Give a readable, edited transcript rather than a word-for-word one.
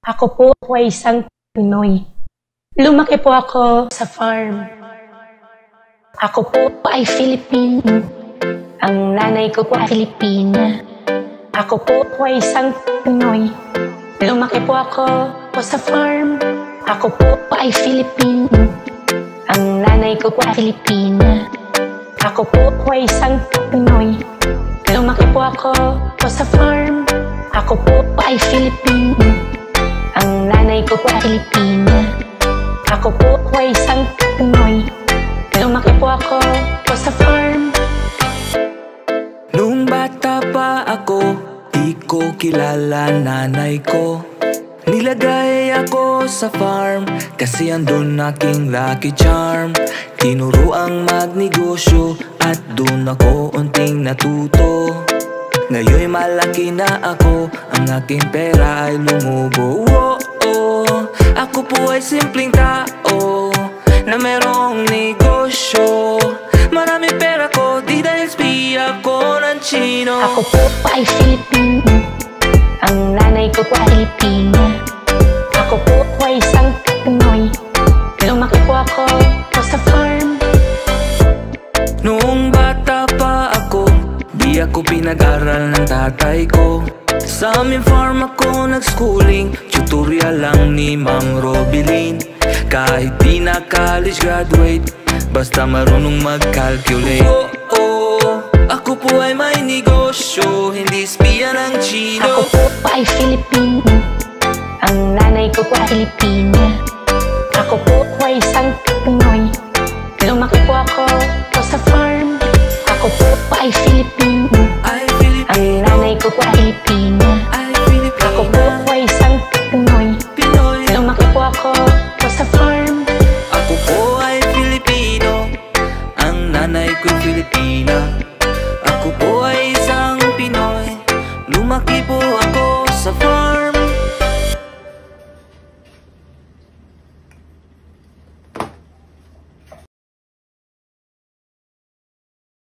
Ako po ay isang Pinoy. Lumaki po ako sa farm. Ako po ay Filipino. Ang nanay ko po ay Filipina. Ako po ay isang Pinoy. Lumaki po ako sa farm. Ako po ay Filipino. Ang nanay ko po ay Filipina. Ako po ay isang Pinoy. Lumaki po ako sa farm. Ako po ay Filipino. Ang nanay ko po ay Filipina. Ako po ay isang Pinoy. Lumaki po ako sa farm. Nung bata pa ako, di ko kilala nanay ko. Nilagay ako sa farm kasi andun aking lucky charm. Tinuruang magnegosyo at dun ako unting natuto. Ngayon'y malaki na ako, ang aking pera ay lumubo. Ako po ay simpleng tao na merong negosyo. Marami pera ko, di dahil spiya ko ng Chino. Ako po ay Filipino. Ang nanay ko po ay Filipina. Ako po ay isang Pinoy. Lumaki po ako sa farm. Noong bata pa ako, di ako pinag-aral ng tatay ko. Sa aming farm ako nag-schooling, tutorial lang ni Ma'am Robilin. Kahit di na college graduate, basta marunong mag-calculate. Ako po ay may negosyo, hindi spiya ng Chino. Ako po ay Filipino. Ang nanay ko po ay Filipina. Ako po ay isang Pinoy. Lumaki po ako sa farm. Ako po ay Filipino. Ang nanay ko po ay Filipina. Ako po ay isang Pinoy. Lumaki po ako sa farm. Ako po ay Filipino. Ang nanay ko'y Filipina. Ako po ay isang Pinoy. Lumaki po ako sa farm.